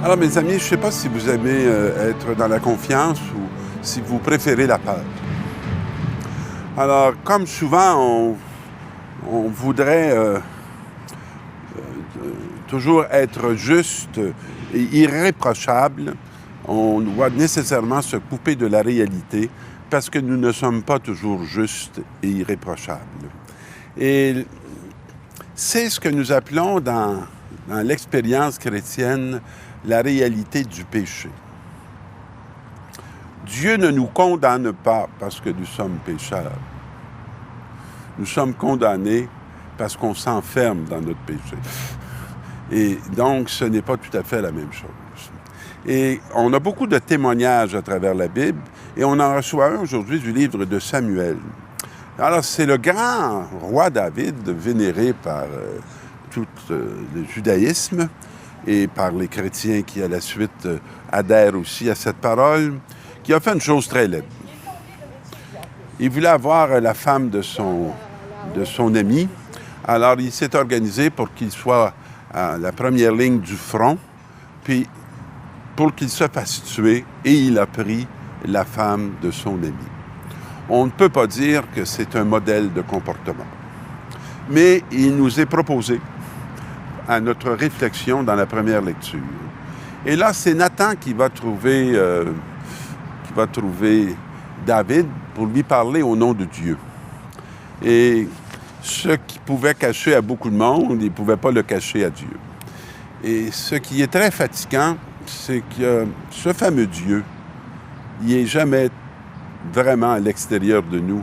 Alors, mes amis, je ne sais pas si vous aimez être dans la confiance ou si vous préférez la peur. Alors, comme souvent, on voudrait toujours être juste et irréprochable. On doit nécessairement se couper de la réalité parce que nous ne sommes pas toujours justes et irréprochables. Et c'est ce que nous appelons dans l'expérience chrétienne la réalité du péché. Dieu ne nous condamne pas parce que nous sommes pécheurs. Nous sommes condamnés parce qu'on s'enferme dans notre péché. Et donc, ce n'est pas tout à fait la même chose. Et on a beaucoup de témoignages à travers la Bible, et on en reçoit un aujourd'hui du livre de Samuel. Alors, c'est le grand roi David, vénéré par tout le judaïsme et par les chrétiens qui, à la suite, adhèrent aussi à cette parole, qui a fait une chose très laide. Il voulait avoir la femme de son ami, alors il s'est organisé pour qu'il soit à la première ligne du front, puis pour qu'il se fasse tuer, et il a pris la femme de son ami. On ne peut pas dire que c'est un modèle de comportement. Mais il nous est proposé à notre réflexion dans la première lecture. Et là, c'est Nathan qui va trouver David pour lui parler au nom de Dieu. Et ce qui pouvait cacher à beaucoup de monde, il ne pouvait pas le cacher à Dieu. Et ce qui est très fatigant, c'est que ce fameux Dieu, il n'est jamais vraiment à l'extérieur de nous.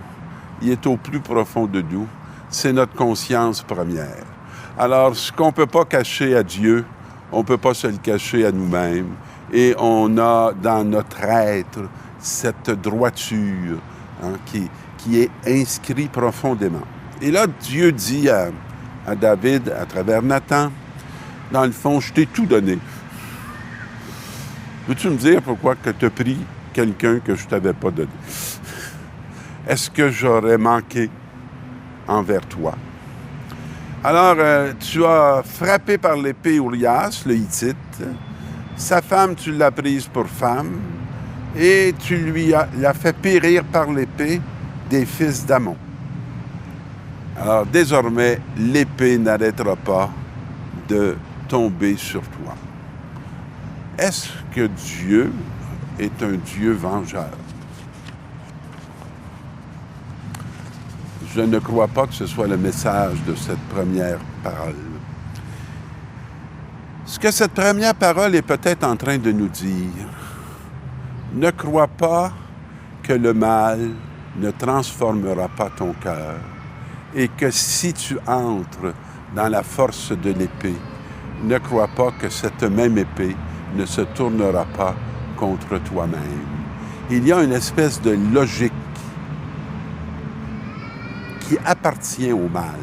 Il est au plus profond de nous. C'est notre conscience première. Alors, ce qu'on ne peut pas cacher à Dieu, on ne peut pas se le cacher à nous-mêmes. Et on a dans notre être cette droiture qui est inscrite profondément. Et là, Dieu dit à David, à travers Nathan, dans le fond, je t'ai tout donné. Veux-tu me dire pourquoi que tu as pris quelqu'un que je ne t'avais pas donné? Est-ce que j'aurais manqué envers toi? Alors, tu as frappé par l'épée Urias, le Hittite. Sa femme, tu l'as prise pour femme. Et tu lui as fait périr par l'épée des fils d'Amon. Alors, désormais, l'épée n'arrêtera pas de tomber sur toi. Est-ce que Dieu est un Dieu vengeur? Je ne crois pas que ce soit le message de cette première parole. Ce que cette première parole est peut-être en train de nous dire, ne crois pas que le mal ne transformera pas ton cœur et que si tu entres dans la force de l'épée, ne crois pas que cette même épée ne se tournera pas contre toi-même. Il y a une espèce de logique qui appartient au mal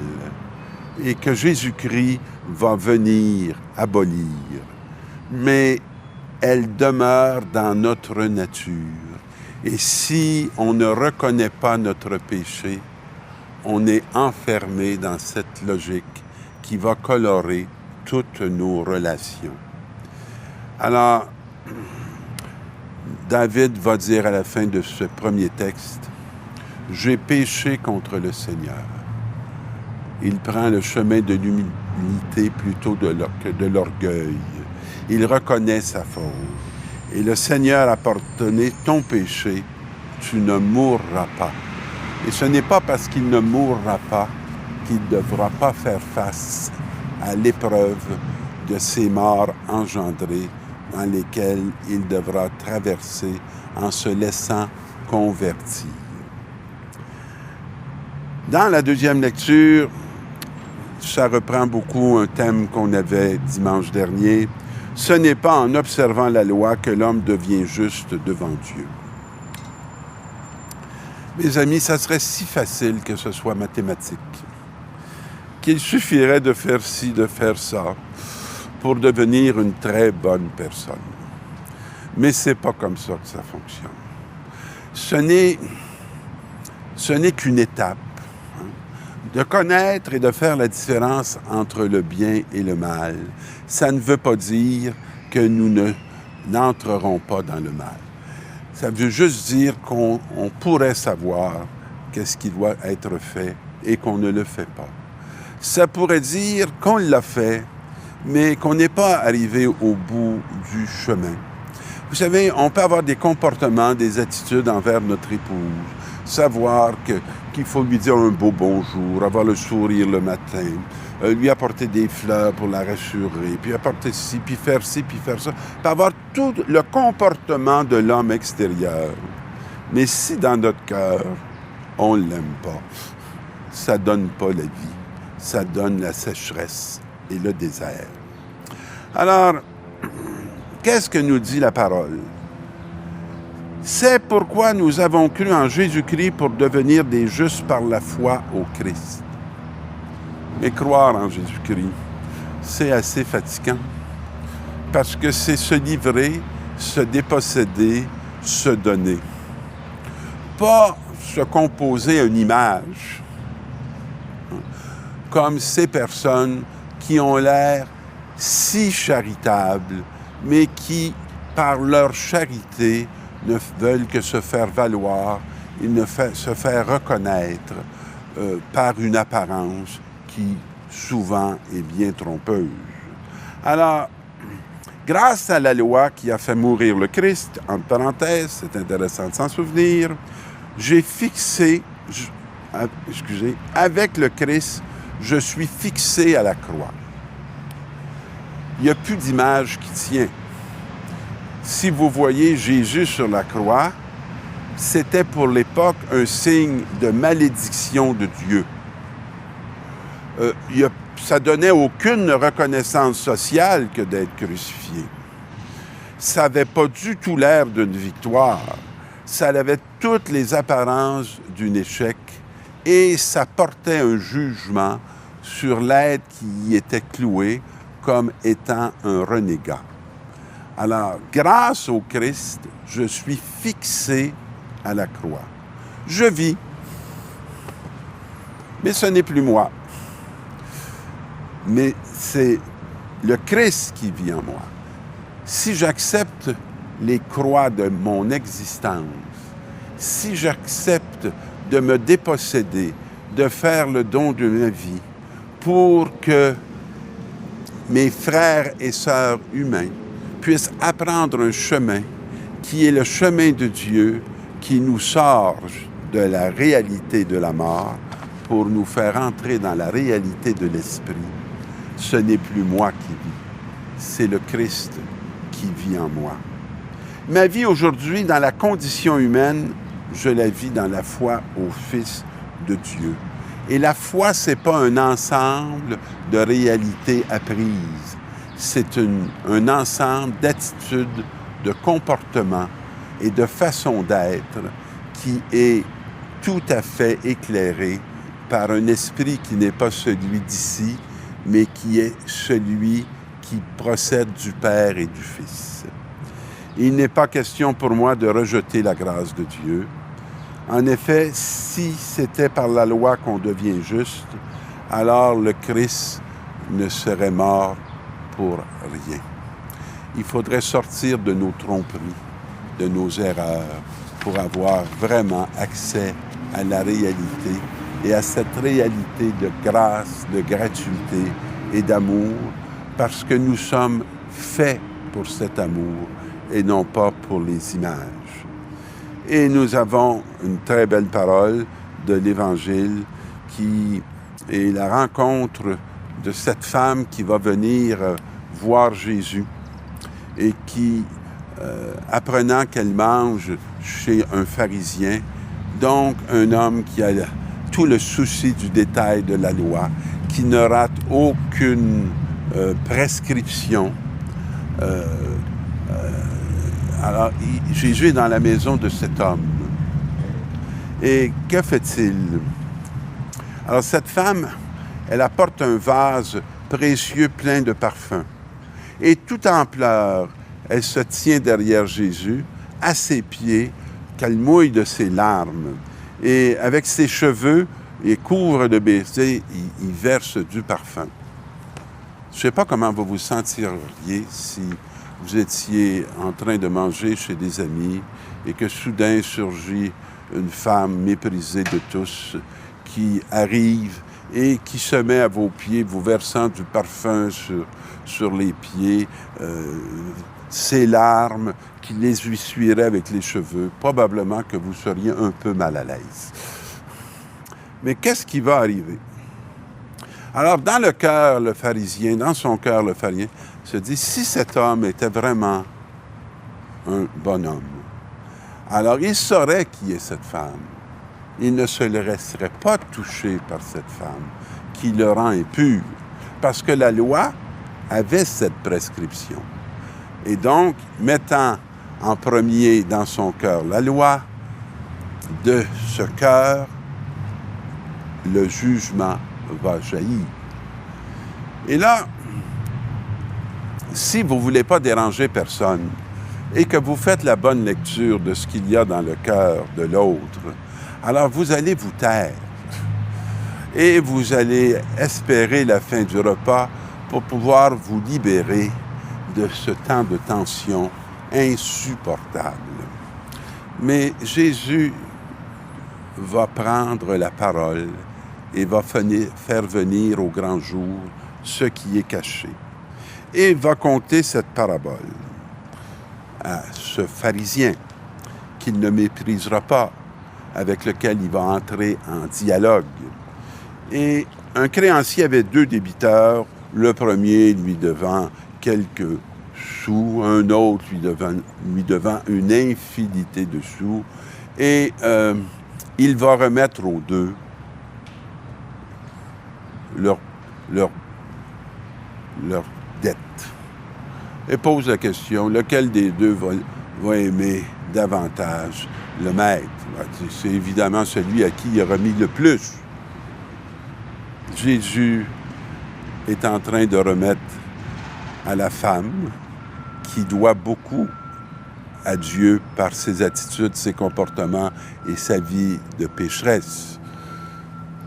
et que Jésus-Christ va venir abolir. Mais elle demeure dans notre nature. Et si on ne reconnaît pas notre péché, on est enfermé dans cette logique qui va colorer toutes nos relations. Alors, David va dire à la fin de ce premier texte, « J'ai péché contre le Seigneur. » Il prend le chemin de l'humilité plutôt que de l'orgueil. Il reconnaît sa faute. Et le Seigneur a pardonné ton péché, tu ne mourras pas. Et ce n'est pas parce qu'il ne mourra pas qu'il ne devra pas faire face à l'épreuve de ces morts engendrées dans lesquelles il devra traverser en se laissant convertir. Dans la deuxième lecture, ça reprend beaucoup un thème qu'on avait dimanche dernier. Ce n'est pas en observant la loi que l'homme devient juste devant Dieu. Mes amis, ça serait si facile que ce soit mathématique, qu'il suffirait de faire ci, de faire ça, pour devenir une très bonne personne. Mais ce n'est pas comme ça que ça fonctionne. Ce n'est qu'une étape. De connaître et de faire la différence entre le bien et le mal, ça ne veut pas dire que nous n'entrerons pas dans le mal. Ça veut juste dire qu'on pourrait savoir qu'est-ce qui doit être fait et qu'on ne le fait pas. Ça pourrait dire qu'on l'a fait, mais qu'on n'est pas arrivé au bout du chemin. Vous savez, on peut avoir des comportements, des attitudes envers notre épouse, savoir qu'il faut lui dire un beau bonjour, avoir le sourire le matin, lui apporter des fleurs pour la rassurer, puis apporter ci, puis faire ça, puis avoir tout le comportement de l'homme extérieur. Mais si dans notre cœur, on ne l'aime pas, ça ne donne pas la vie, ça donne la sécheresse et le désert. Alors, qu'est-ce que nous dit la parole? C'est pourquoi nous avons cru en Jésus-Christ pour devenir des justes par la foi au Christ. Mais croire en Jésus-Christ, c'est assez fatigant, parce que c'est se livrer, se déposséder, se donner. Pas se composer une image, comme ces personnes qui ont l'air si charitables, mais qui, par leur charité, ne veulent que se faire valoir et se faire reconnaître par une apparence qui, souvent, est bien trompeuse. Alors, grâce à la loi qui a fait mourir le Christ, entre parenthèses, c'est intéressant de s'en souvenir, j'ai fixé, avec le Christ, je suis fixé à la croix. Il n'y a plus d'image qui tient. Si vous voyez Jésus sur la croix, c'était pour l'époque un signe de malédiction de Dieu. Ça donnait aucune reconnaissance sociale que d'être crucifié. Ça n'avait pas du tout l'air d'une victoire. Ça avait toutes les apparences d'un échec et ça portait un jugement sur l'être qui y était cloué comme étant un renégat. Alors, grâce au Christ, je suis fixé à la croix. Je vis, mais ce n'est plus moi. Mais c'est le Christ qui vit en moi. Si j'accepte les croix de mon existence, si j'accepte de me déposséder, de faire le don de ma vie pour que mes frères et sœurs humains puissent apprendre un chemin qui est le chemin de Dieu, qui nous sort de la réalité de la mort pour nous faire entrer dans la réalité de l'esprit. Ce n'est plus moi qui vis, c'est le Christ qui vit en moi. Ma vie aujourd'hui, dans la condition humaine, je la vis dans la foi au Fils de Dieu. Et la foi, ce n'est pas un ensemble de réalités apprises. C'est un ensemble d'attitudes, de comportements et de façons d'être qui est tout à fait éclairé par un esprit qui n'est pas celui d'ici, mais qui est celui qui procède du Père et du Fils. Il n'est pas question pour moi de rejeter la grâce de Dieu. En effet, si c'était par la loi qu'on devient juste, alors le Christ ne serait mort pour rien. Il faudrait sortir de nos tromperies, de nos erreurs, pour avoir vraiment accès à la réalité et à cette réalité de grâce, de gratuité et d'amour, parce que nous sommes faits pour cet amour et non pas pour les images. Et nous avons une très belle parole de l'Évangile qui est la rencontre de cette femme qui va venir voir Jésus et qui, apprenant qu'elle mange chez un pharisien, donc un homme qui a tout le souci du détail de la loi, qui ne rate aucune prescription. Alors, Jésus est dans la maison de cet homme. Et que fait-il? Alors, cette femme, elle apporte un vase précieux plein de parfums. Et tout en pleurs, elle se tient derrière Jésus, à ses pieds, qu'elle mouille de ses larmes. Et avec ses cheveux, et couvre de baisers, il verse du parfum. Je ne sais pas comment vous vous sentiriez si vous étiez en train de manger chez des amis et que soudain surgit une femme méprisée de tous qui arrive et qui se met à vos pieds, vous versant du parfum sur les pieds, ses larmes, qui les essuierait avec les cheveux, probablement que vous seriez un peu mal à l'aise. Mais qu'est-ce qui va arriver? Alors, dans le cœur, le pharisien, dans son cœur, le pharisien se dit, si cet homme était vraiment un bon homme, alors il saurait qui est cette femme. Il ne se laisserait pas toucher par cette femme qui le rend impur, parce que la loi avait cette prescription. Et donc, mettant en premier dans son cœur la loi, de ce cœur, le jugement va jaillir. Et là, si vous ne voulez pas déranger personne et que vous faites la bonne lecture de ce qu'il y a dans le cœur de l'autre, alors vous allez vous taire et vous allez espérer la fin du repas pour pouvoir vous libérer de ce temps de tension insupportable. Mais Jésus va prendre la parole et va faire venir au grand jour ce qui est caché. Et va conter cette parabole à ce pharisien qu'il ne méprisera pas, avec lequel il va entrer en dialogue. Et un créancier avait 2 débiteurs, le premier lui devant quelques sous, un autre lui devant une infinité de sous, et il va remettre aux 2 leur dette. Et pose la question, lequel des 2 va aimer davantage le maître? C'est évidemment celui à qui il a remis le plus. Jésus est en train de remettre à la femme qui doit beaucoup à Dieu par ses attitudes, ses comportements et sa vie de pécheresse.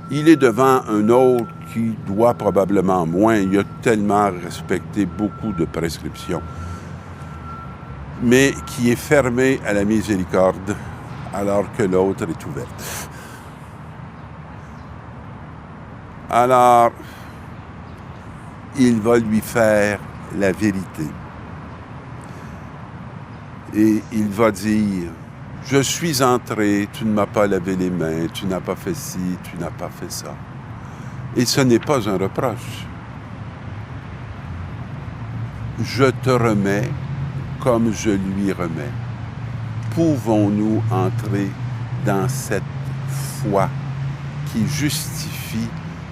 Il est devant un autre qui doit probablement moins. Il a tellement respecté beaucoup de prescriptions, mais qui est fermé à la miséricorde alors que l'autre est ouverte. Alors, il va lui faire la vérité. Et il va dire, je suis entré, tu ne m'as pas lavé les mains, tu n'as pas fait ci, tu n'as pas fait ça. Et ce n'est pas un reproche. Je te remets comme je lui remets. Pouvons-nous entrer dans cette foi qui justifie,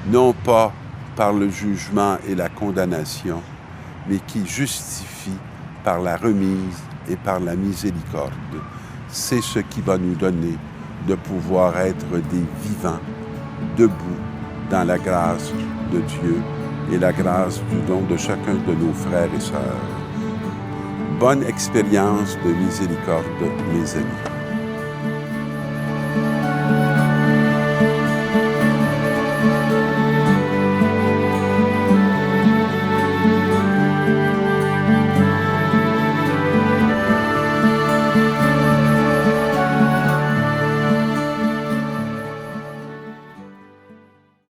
non pas par le jugement et la condamnation, mais qui justifie par la remise et par la miséricorde. C'est ce qui va nous donner de pouvoir être des vivants, debout, dans la grâce de Dieu et la grâce du don de chacun de nos frères et sœurs. Bonne expérience de miséricorde, mes amis.